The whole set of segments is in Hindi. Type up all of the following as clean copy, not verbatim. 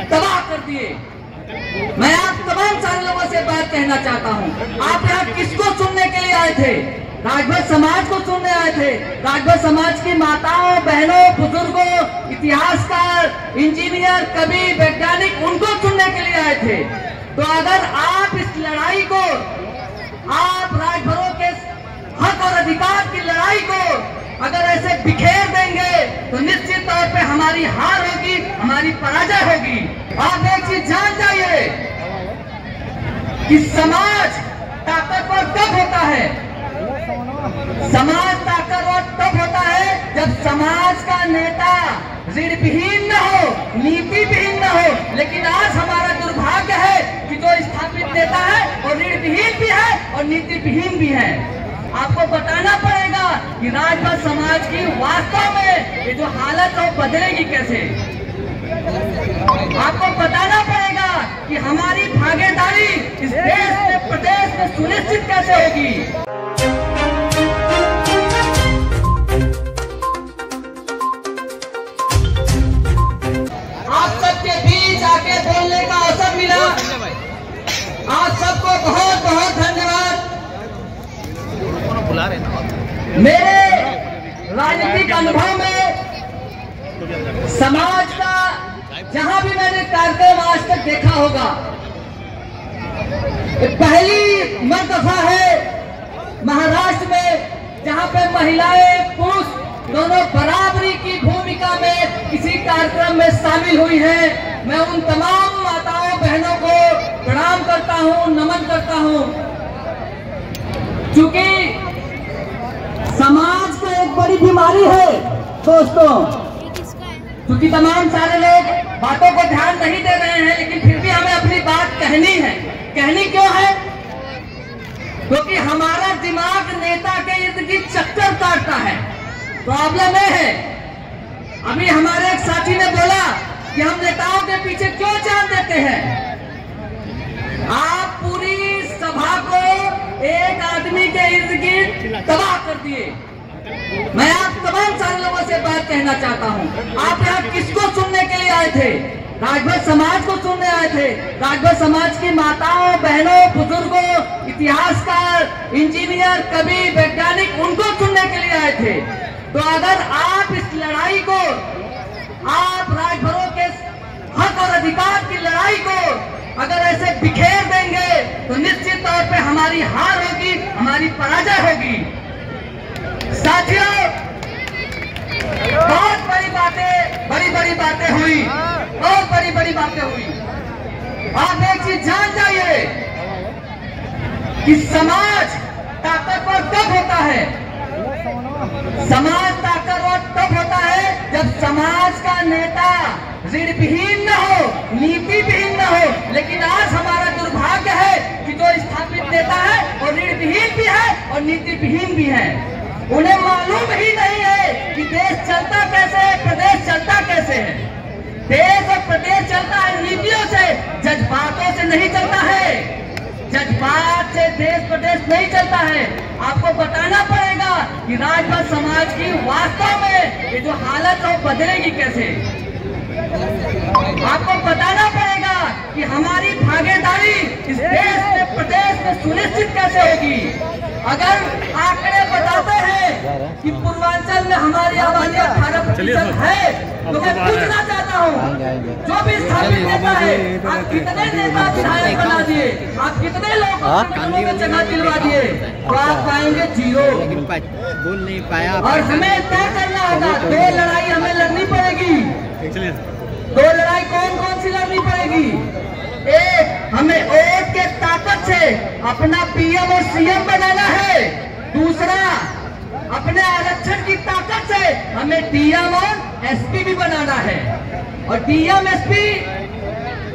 तबाह कर दिए। मैं आप तमाम सारे लोगों से बात कहना चाहता हूँ, आप यहाँ किसको सुनने के लिए आए थे? राजभर समाज को सुनने आए थे। राजभर समाज की माताओं, बहनों, बुजुर्गों, इतिहासकार, इंजीनियर, कवि, वैज्ञानिक, उनको सुनने के लिए आए थे। तो अगर आप इस लड़ाई को, आप राजभरों के हक और अधिकार की लड़ाई को अगर ऐसे बिखेर देंगे तो निश्चित तौर पे हमारी हार होगी, हमारी पराजय होगी। आप एक चीज जान जाइए कि समाज ताकतवर तब होता है, समाज ताकतवर तब होता है जब समाज का नेता ऋण विहीन न हो, नीति विहीन न हो। लेकिन आज हमारा दुर्भाग्य है कि जो स्थापित नेता है वो ऋण विहीन भी है और नीति विहीन भी है। आपको बताना पड़ेगा कि राजभर समाज की वास्तव में ये जो हालत है वो बदलेगी कैसे। आपको बताना पड़ेगा कि हमारी भागीदारी इस देश में, प्रदेश में सुनिश्चित कैसे होगी। आप सबके बीच आके बोलने का अवसर मिला, आप सबको बहुत बहुत धन्यवाद। मेरे राजनीतिक अनुभव में समाज का जहां भी मैंने कार्यक्रम आज तक देखा होगा, पहली मर्तबा है महाराष्ट्र में जहां पे महिलाएं पुरुष दोनों बराबरी की भूमिका में किसी कार्यक्रम में शामिल हुई हैं। मैं उन तमाम माताओं बहनों को प्रणाम करता हूं, नमन करता हूं। क्योंकि समाज को एक बड़ी बीमारी है दोस्तों, क्योंकि तमाम सारे लोग बातों को ध्यान नहीं दे रहे हैं, लेकिन फिर भी हमें अपनी बात कहनी है। कहनी क्यों है? क्योंकि हमारा दिमाग नेता के इर्द गिर्द चक्कर काटता है। प्रॉब्लम यह है, अभी हमारे एक साथी ने बोला कि हम नेताओं के पीछे क्यों जान देते हैं। आप पूरी सभा को एक आदमी के इर्द गिर्द तबाह कर दिए। मैं आप तमाम सारे लोगों से बात कहना चाहता हूं, आप यहाँ किसको सुनने के लिए आए थे? राजभर समाज को सुनने आए थे। राजभर समाज की माताओं, बहनों, बुजुर्गों, इतिहासकार, इंजीनियर, कवि, वैज्ञानिक, उनको सुनने के लिए आए थे। तो अगर आप इस लड़ाई को, आप राजभरों के हक और अधिकार की लड़ाई को अगर ऐसे बिखेर देंगे तो निश्चित तौर पे हमारी हार होगी, हमारी पराजय होगी। साथियों, बहुत बड़ी बातें हुई, बहुत बड़ी बातें हुई। आप एक चीज जान जाइए कि समाज ताकतवर तब होता है, समाज ताकतवर तब होता है जब समाज का नेता ऋण विहीन न हो, नीति विहीन न हो। लेकिन आज हमारा दुर्भाग्य है कि जो स्थापित नेता है वो ऋण विहीन भी है और नीति विहीन भी है। उन्हें मालूम ही नहीं है कि देश चलता कैसे है, प्रदेश चलता कैसे है। देश और प्रदेश चलता है नीतियों से, जज्बातों से नहीं चलता है। जज्बात से देश प्रदेश नहीं चलता है। आपको बताना पड़ेगा कि राजभर समाज की वास्तव में ये जो हालत है वो बदलेगी कैसे। आपको बताना पड़ेगा कि हमारी भागीदारी इस देश में, प्रदेश में सुनिश्चित कैसे होगी। अगर आंकड़े बताते हैं कि पूर्वांचल में हमारी आबादी 18% है, तो मैं पूछना चाहता हूँ, जो भी स्थापित नेता है, आप कितने नेता विधायक बना दिए, आप कितने लोगों में जगह दिलवा दिए, तो आप पाएंगे 0। बोल नहीं पाया। और हमें तय करना होगा, 2 लड़ाई हमें लड़नी पड़ेगी। 2 लड़ाई कौन कौन सी लड़नी पड़ेगी? एक, हमें वोट के ताकत से अपना पीएम और सीएम बनाना है। दूसरा, अपने आरक्षण की ताकत से हमें डीएम और एसपी भी बनाना है। और डीएम, एसपी,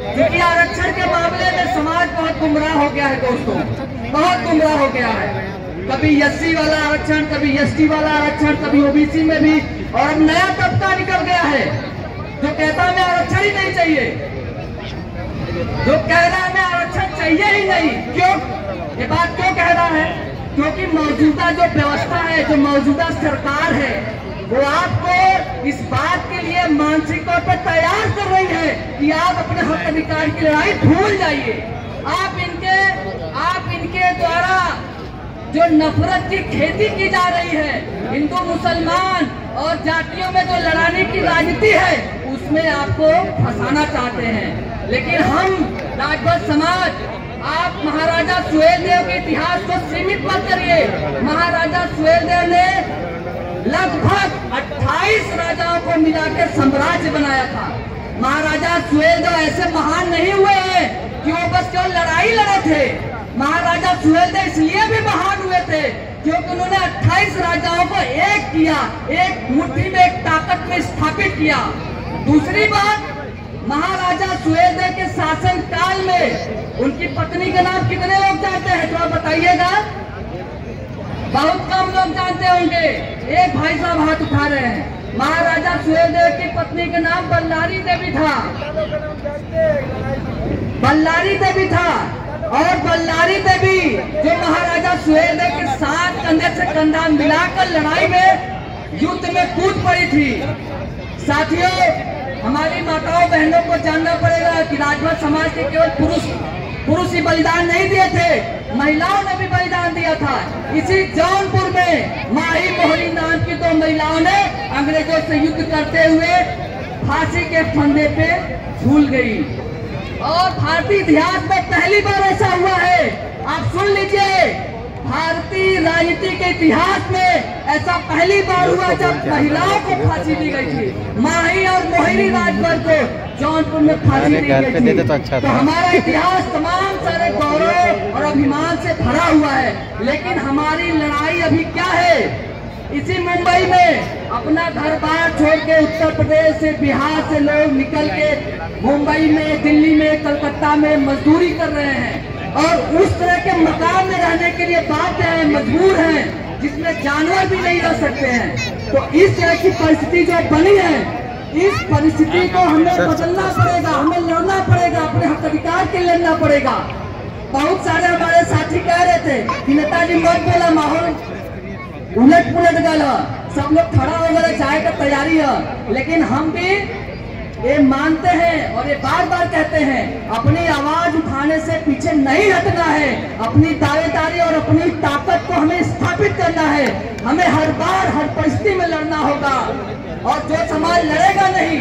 क्योंकि आरक्षण के मामले में समाज बहुत गुमराह हो गया है दोस्तों, बहुत गुमराह हो गया है। कभी एससी वाला आरक्षण, कभी एसटी वाला आरक्षण, कभी ओबीसी में भी, और अब नया तबका निकल गया है जो कहता है हमें आरक्षण ही नहीं चाहिए, जो कह रहा है हमें आरक्षण चाहिए ही नहीं। क्यों ये बात क्यों कह रहा है? क्योंकि मौजूदा जो व्यवस्था है, जो मौजूदा सरकार है, वो आपको इस बात के लिए मानसिक तौर पर तैयार कर रही है कि आप अपने हक अधिकार की लड़ाई भूल जाइए। आप इनके द्वारा जो नफरत की खेती की जा रही है, हिंदू मुसलमान और जातियों में जो लड़ाने की राजनीति है, उसमें आपको फंसाना चाहते हैं। लेकिन हम राजभर समाज, आप महाराजा सुहेलदेव के इतिहास को सीमित मत करिए। महाराजा सुहेलदेव ने लगभग 28 राजाओं को मिलाकर साम्राज्य बनाया था। महाराजा सुहेलदेव ऐसे महान नहीं हुए हैं कि वो बस केवल लड़ाई लड़े थे। महाराजा सुहेलदेव इसलिए भी महान हुए थे क्योंकि उन्होंने 28 राजाओं को एक किया, एक मुट्ठी में, एक ताकत में स्थापित किया। दूसरी बात, महाराजा सुहेलदेव के शासन काल में उनकी पत्नी का नाम कितने लोग जानते हैं? तो आप बताइएगा। बहुत कम लोग जानते होंगे। एक भाई साहब हाथ उठा रहे हैं। महाराजा सुहेलदेव की पत्नी का नाम बल्लारी देवी था। बल्लारी देवी था। और बल्लारी देवी जो महाराजा सुहेलदेव के साथ कंधे से कंधा मिलाकर लड़ाई में युद्ध में कूद पड़ी थी। साथियों, हमारी माताओं बहनों को जानना पड़ेगा कि राजभर समाज के केवल पुरुष ही बलिदान नहीं दिए थे, महिलाओं ने भी बलिदान दिया था। इसी जौनपुर में माही मोहरी नाम की 2 महिलाओं ने अंग्रेजों से युद्ध करते हुए फांसी के फंदे पे झूल गई। और भारतीय इतिहास में पहली बार ऐसा हुआ है, आप सुन लीजिए, भारतीय राजनीति के इतिहास में ऐसा पहली बार हुआ जब महिलाओं को फांसी दी गई थी। माही और मोहिनी राजभर को जौनपुर में फांसी दी गई थी। तो हमारा इतिहास तमाम सारे गौरव और अभिमान से भरा हुआ है। लेकिन हमारी लड़ाई अभी क्या है? इसी मुंबई में अपना घर बार छोड़ के उत्तर प्रदेश से, बिहार से लोग निकल के मुंबई में, दिल्ली में, कलकत्ता में मजदूरी कर रहे हैं और उस तरह के मकान में रहने के लिए बाध्य हैं, मजबूर हैं, जिसमें जानवर भी नहीं रह सकते हैं। तो इस तरह की परिस्थिति जो बनी है, इस परिस्थिति को हमें बदलना पड़ेगा, हमें लड़ना पड़ेगा, अपने हक अधिकार के लिए लड़ना पड़ेगा। बहुत सारे हमारे साथी कह रहे थे कि नेताजी मत बोला, माहौल उलट पुलट गया, सब लोग खड़ा हो गए, चाय का तैयारी है। लेकिन हम भी ये मानते हैं और ये बार बार कहते हैं, अपनी आवाज उठाने से पीछे नहीं हटना है। अपनी दावेदारी और अपनी ताकत को हमें स्थापित करना है। हमें हर बार, हर परिस्थिति में लड़ना होगा। और जो समाज लड़ेगा नहीं,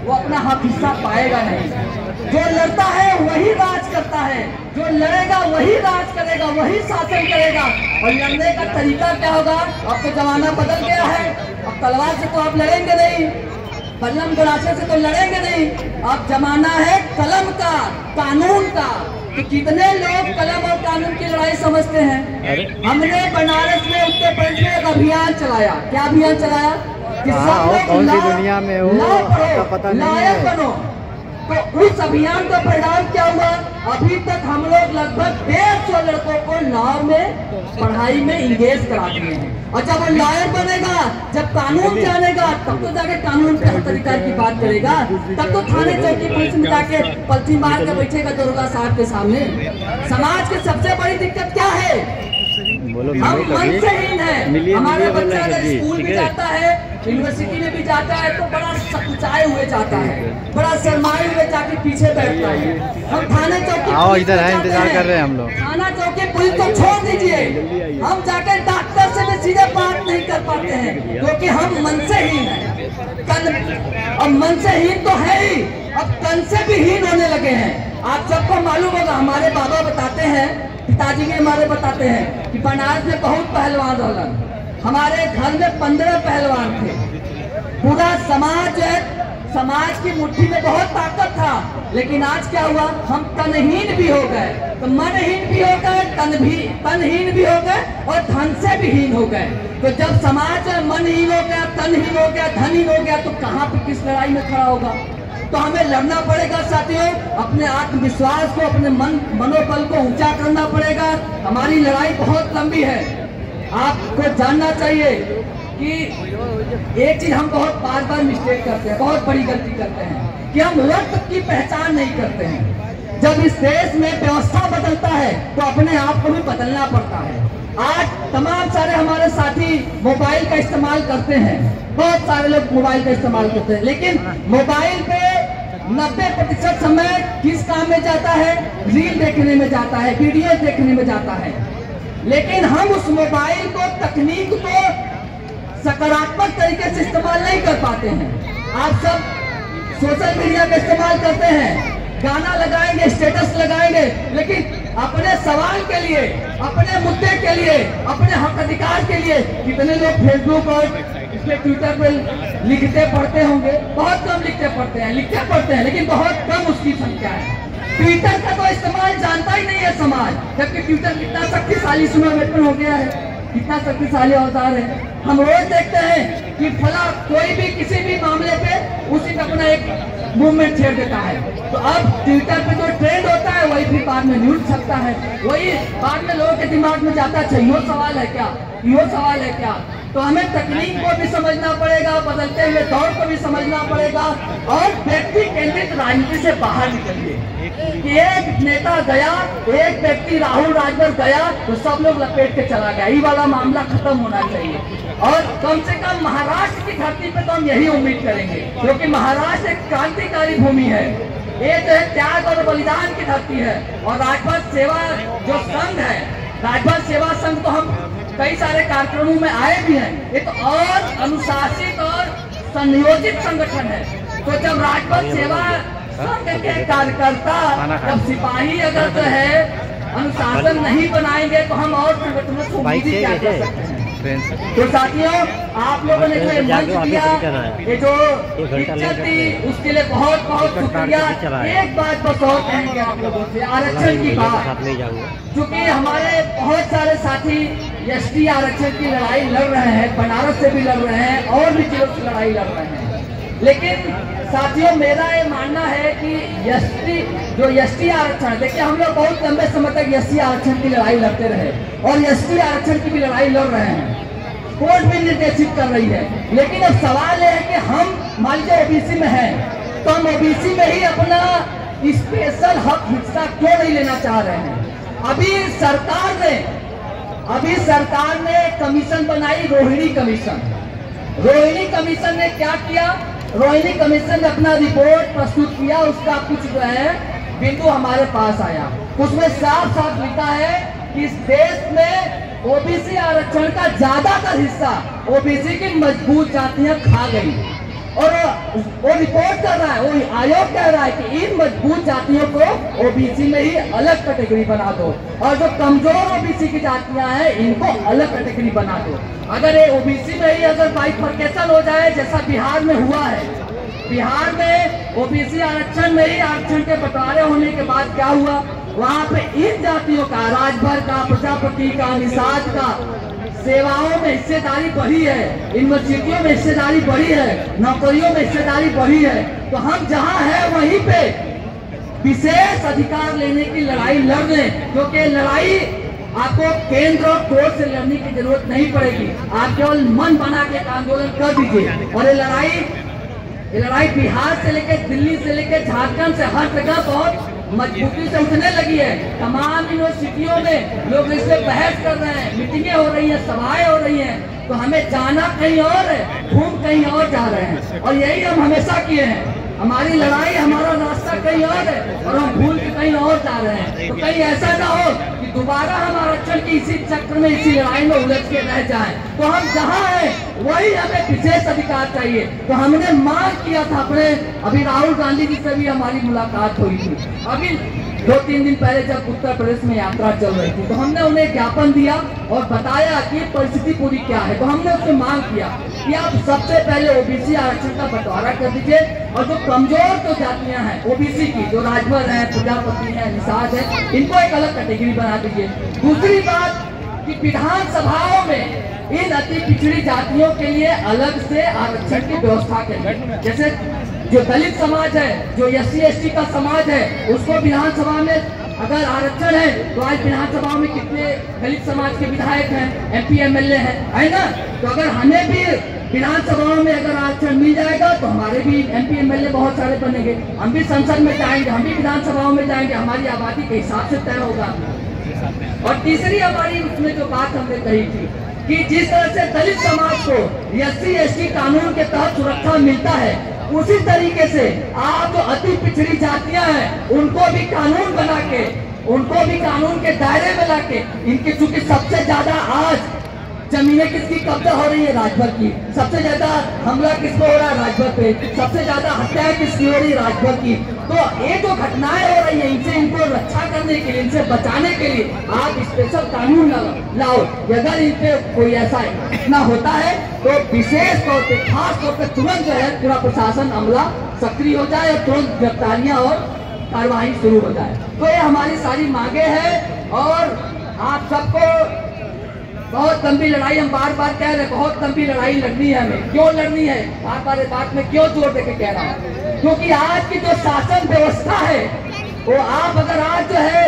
वो अपना हक हिस्सा पाएगा नहीं। जो लड़ता है वही राज करता है, जो लड़ेगा वही राज करेगा, वही शासन करेगा। और लड़ने का तरीका क्या होगा? अब तो जमाना बदल गया है। अब तलवार से तो आप लड़ेंगे नहीं, बल्लम गरासे से तो लड़ेंगे नहीं। अब जमाना है कलम का, कानून का। तो कितने लोग कलम और कानून की लड़ाई समझते हैं? हमने बनारस में, उत्तर प्रदेश में एक अभियान चलाया। क्या अभियान चलाया? कि सब लोग कौन सी दुनिया में हो, पता नहीं है। बनो। तो उस अभियान का परिणाम क्या हुआ? अभी तक हम लोग लगभग 150 लड़कों को लॉ में पढ़ाई में इंगेज करा दिए हैं। और जब वो लॉयर बनेगा, जब कानून जानेगा, तब तो जाके कानून के हक अधिकार की बात करेगा। तब तो थाने चौकी पुलिस में जाके पलथी मार के बैठेगा दरोगा साहब के सामने। समाज की सबसे बड़ी दिक्कत क्या है? हम मनसेहीन है। हमारे बच्चा अगर स्कूल में जाता है, यूनिवर्सिटी में भी जाता है, तो बड़ा सकुचाए हुए जाता है, बड़ा शर्माए हुए जाके पीछे बैठता है। हम थाने चौकी, आओ इधर है, इंतजार कर रहे हैं हम लोग। थाना चौकी पुलिस को छोड़ दीजिए, हम जाके डॉक्टर से भी सीधे बात नहीं कर पाते हैं क्योंकि हम मनसेहीन हैं। अब मनसेहीन तो है ही, अब तन से भी हीन होने लगे हैं। आप सबको मालूम होगा, हमारे बाबा बताते हैं, पिताजी भी हमारे बताते हैं कि बनारस में बहुत पहलवान रहलन। हमारे घर में 15 पहलवान थे। पूरा समाज है, समाज की मुट्ठी में बहुत ताकत था। लेकिन आज क्या हुआ? हम तनहीन भी हो गए, तो मनहीन भी हो गए, तनहीन भी हो गए और धन से भी हीन हो गए। तो जब समाज मनहीन हो गया, तनहीन हो गया, धनहीन हो गया, तो कहाँ पे किस लड़ाई में खड़ा होगा? तो हमें लड़ना पड़ेगा साथियों, अपने आत्मविश्वास को, अपने मनोबल को ऊंचा करना पड़ेगा। हमारी लड़ाई बहुत लंबी है। आपको जानना चाहिए कि एक चीज हम बहुत बार बार मिस्टेक करते हैं, बहुत बड़ी गलती करते हैं कि हम वक्त की पहचान नहीं करते हैं। जब इस देश में व्यवस्था बदलता है तो अपने आप को भी बदलना पड़ता है। आज तमाम सारे हमारे साथी मोबाइल का इस्तेमाल करते हैं, बहुत सारे लोग मोबाइल का इस्तेमाल करते हैं, लेकिन मोबाइल पे 90% समय किस काम में जाता है? रील देखने में जाता है, वीडियो देखने में जाता है। लेकिन हम उस मोबाइल को, तकनीक को सकारात्मक तरीके से इस्तेमाल नहीं कर पाते हैं। आप सब सोशल मीडिया का इस्तेमाल करते हैं, गाना लगाएंगे, स्टेटस लगाएंगे, लेकिन अपने सवाल के लिए, अपने मुद्दे के लिए, अपने हक अधिकार के लिए कितने लोग फेसबुक और इसके ट्विटर पे लिखते पढ़ते होंगे? बहुत कम लिखते पढ़ते हैं, लिखते पढ़ते हैं, लेकिन बहुत कम उसकी संख्या है। ट्विटर का तो इस्तेमाल जानता ही नहीं है समाज, जबकि ट्विटर कितना शक्तिशाली सुमेरन हो गया है, कितना शक्तिशाली औजार है। हम रोज देखते हैं कि फला कोई भी किसी भी मामले पे उसी का अपना एक मूवमेंट छेड़ देता है। तो अब ट्विटर पे जो ट्रेंड होता है वही फिर बाद में न्यूज छपता है, वही बाद में लोगों के दिमाग में जाता है, यो सवाल है क्या, यो सवाल है क्या। तो हमें तकनीक को भी समझना पड़ेगा, बदलते हुए दौर को भी समझना पड़ेगा, और व्यक्ति केंद्रित राजनीति से बाहर निकलिए। एक नेता गया, एक व्यक्ति राहुल राजभर गया तो सब लोग लपेट के चला गया, ये वाला मामला खत्म होना चाहिए। और कम से कम महाराष्ट्र की धरती पे तो हम यही उम्मीद करेंगे, क्योंकि महाराष्ट्र एक क्रांतिकारी भूमि है, ये जो है त्याग और बलिदान की धरती है। और राजभर सेवा जो संघ है, राजभर सेवा संघ तो हम कई सारे कार्यक्रमों में आए भी हैं, ये तो और अनुशासित और संयोजित संगठन है। तो जब राजभर सेवा संघ के कार्यकर्ता, जब सिपाही अगर जो है अनुशासन नहीं बनाएंगे तो हम और संगठनों को क्या कर सकते हैं? तो साथियों, आप लोगों ने जो मंच दिया, ये जो इज्जत दी, उसके लिए बहुत बहुत शुक्रिया। एक बात बस और कहेंगे आप लोगों से, आरक्षण की बात, क्योंकि हमारे बहुत सारे साथी एसटी आरक्षण की लड़ाई लड़ रहे हैं, बनारस से भी लड़ रहे हैं और भी जिलों से लड़ाई लड़ रहे हैं। लेकिन साथियों, मेरा ये मानना है कि एसटी आरक्षण, देखिए हम लोग बहुत लंबे समय तक एसटी आरक्षण की लड़ाई लड़ते रहे और एसटी आरक्षण की भी लड़ाई लड़ रहे हैं, कोर्ट भी निर्देशित कर रही है। लेकिन अब सवाल ये है कि हम मान लीजिए ओबीसी में हैं, तो हम ओबीसी में ही अपना स्पेशल हक हिस्सा क्यों नहीं लेना चाह रहे हैं? अभी सरकार ने कमीशन बनाई, रोहिणी कमीशन। रोहिणी कमीशन ने क्या किया? रोहिणी कमीशन ने अपना रिपोर्ट प्रस्तुत किया, उसका कुछ जो है बिंदु हमारे पास आया। उसमें साफ साफ लिखा है कि इस देश में ओबीसी आरक्षण का ज्यादातर हिस्सा ओबीसी की मजबूत जातियां खा गई, और वो रिपोर्ट कर रहा है, वो आयोग कह रहा है कि इन मजबूत जातियों को ओबीसी में ही अलग कैटेगरी बना दो, और जो कमजोर ओबीसी की जातियां हैं इनको अलग कैटेगरी बना दो। अगर ये ओबीसी में ही अगर बाइफरकेशन हो जाए, जैसा बिहार में हुआ है, बिहार में ओबीसी आरक्षण में ही आरक्षण के बंटवारे होने के बाद क्या हुआ, वहाँ पे इन जातियों का, राजभर का, प्रजापति का, निषाद का सेवाओं में हिस्सेदारी बढ़ी है, यूनिवर्सिटियों में हिस्सेदारी बढ़ी है, नौकरियों में हिस्सेदारी बढ़ी है। तो हम जहाँ है वहीं पे विशेष अधिकार लेने की लड़ाई लड़ लें, क्योंकि लड़ाई आपको केंद्र और कोर्ट से लड़ने की जरूरत नहीं पड़ेगी, आप केवल मन बना के आंदोलन कर दीजिए। और ये लड़ाई बिहार से लेकर दिल्ली से लेकर झारखंड से हर जगह बहुत मजबूती से उठने लगी है। तमाम यूनिवर्सिटियों में लोग इस पे बहस कर रहे हैं, मीटिंगें हो रही हैं, सभाएं हो रही हैं। तो हमें जाना कहीं और है, घूम कहीं और जा रहे हैं, और यही हम हमेशा किए हैं। हमारी लड़ाई, हमारा रास्ता कहीं और है और हम भूल के कहीं और जा रहे हैं। तो कहीं ऐसा ना हो कि दोबारा हम आरक्षण की इसी चक्र में, इसी लड़ाई में उलझ के रह जाएं। तो हम जहाँ हैं वही हमें विशेष अधिकार चाहिए। तो हमने मांग किया था अपने, अभी राहुल गांधी जी से भी हमारी मुलाकात हुई थी, अभी 2-3 दिन पहले जब उत्तर प्रदेश में यात्रा चल रही थी, तो हमने उन्हें ज्ञापन दिया और बताया कि परिस्थिति पूरी क्या है। तो हमने उससे मांग किया कि आप सबसे पहले ओबीसी आरक्षण का बंटवारा कर दीजिए, और जो कमजोर जो जातियां हैं ओबीसी की, जो राजभर है, प्रजापति है, निषाद है, इनको एक अलग कैटेगरी बना दीजिए। दूसरी बात कि विधानसभाओं में इन अति पिछड़ी जातियों के लिए अलग से आरक्षण की व्यवस्था करिए। जैसे जो दलित समाज है, जो SC/ST का समाज है, उसको विधानसभा में अगर आरक्षण है, तो आज विधानसभा में कितने दलित समाज के विधायक हैं, MP MLA है ना। तो अगर हमें भी विधानसभा में अगर आरक्षण मिल जाएगा तो हमारे भी MP MLA बहुत सारे बनेंगे, हम भी संसद में जाएंगे, हम भी विधानसभाओं में जाएंगे, हमारी आबादी के हिसाब से तय होगा। और तीसरी हमारी उसमें जो बात हमने कही थी कि जिस तरह से दलित समाज को SC/ST कानून के तहत सुरक्षा मिलता है, उसी तरीके से आप जो अति पिछड़ी जातियां हैं उनको भी कानून बना के, उनको भी कानून के दायरे में लाके, इनकी चूंकि सबसे ज्यादा आज जमीनें किसकी कब्जा हो रही है, राजभर की। सबसे ज्यादा हमला किसको हो रहा है, राजभर पे। सबसे ज्यादा हत्याएं किसकी हो रही है, राजभर की। तो ये जो घटनाएं हो रही है, इनसे इनको रक्षा करने के लिए, इनसे बचाने के लिए आप स्पेशल कानून लाओ। अगर इन पे कोई ऐसा घटना होता है तो विशेष तौर पे, खास तौर पे तुरंत जो है पूरा प्रशासन अमला सक्रिय हो जाए और तुरंत गिरफ्तारियां और कार्रवाई शुरू हो जाए। तो ये हमारी सारी मांगे हैं और आप सबको बहुत लंबी लड़ाई, हम बार बार कह रहे हैं, बहुत लंबी लड़ाई लड़नी है हमें। क्यों लड़नी है, बार बार बात में क्यों जोर देके कह रहा हूँ, क्योंकि आज की जो शासन व्यवस्था है वो आप अगर आज जो है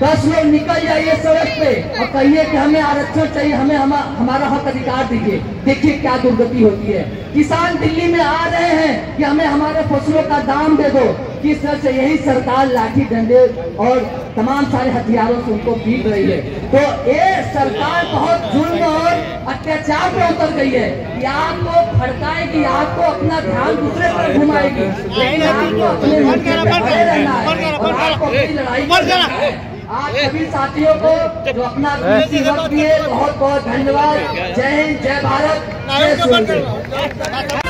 10 लोग निकल जाइए सड़क पे और कहिए कि हमें आरक्षण चाहिए, हमें हमारा हक अधिकार दीजिए, देखिए क्या दुर्गति होती है। किसान दिल्ली में आ रहे हैं कि हमें हमारे फसलों का दाम दे दो, किस तरह से यही सरकार लाठी डंडे और तमाम सारे हथियारों से उनको पीट रही है। तो ये सरकार बहुत जुल्म और अत्याचार पे उतर गई है कि आपको भड़काएगी, आपको अपना ध्यान दूसरे पर घुमाएगी, लेकिन आपको अपने मुद्दे पे खड़े रहना है और आपको अपनी लड़ाई करना है। आप सभी साथियों को जो अपना कीमती वक्त दिए, बहुत बहुत धन्यवाद। जय हिंद, जय भारत, जय सूर्य।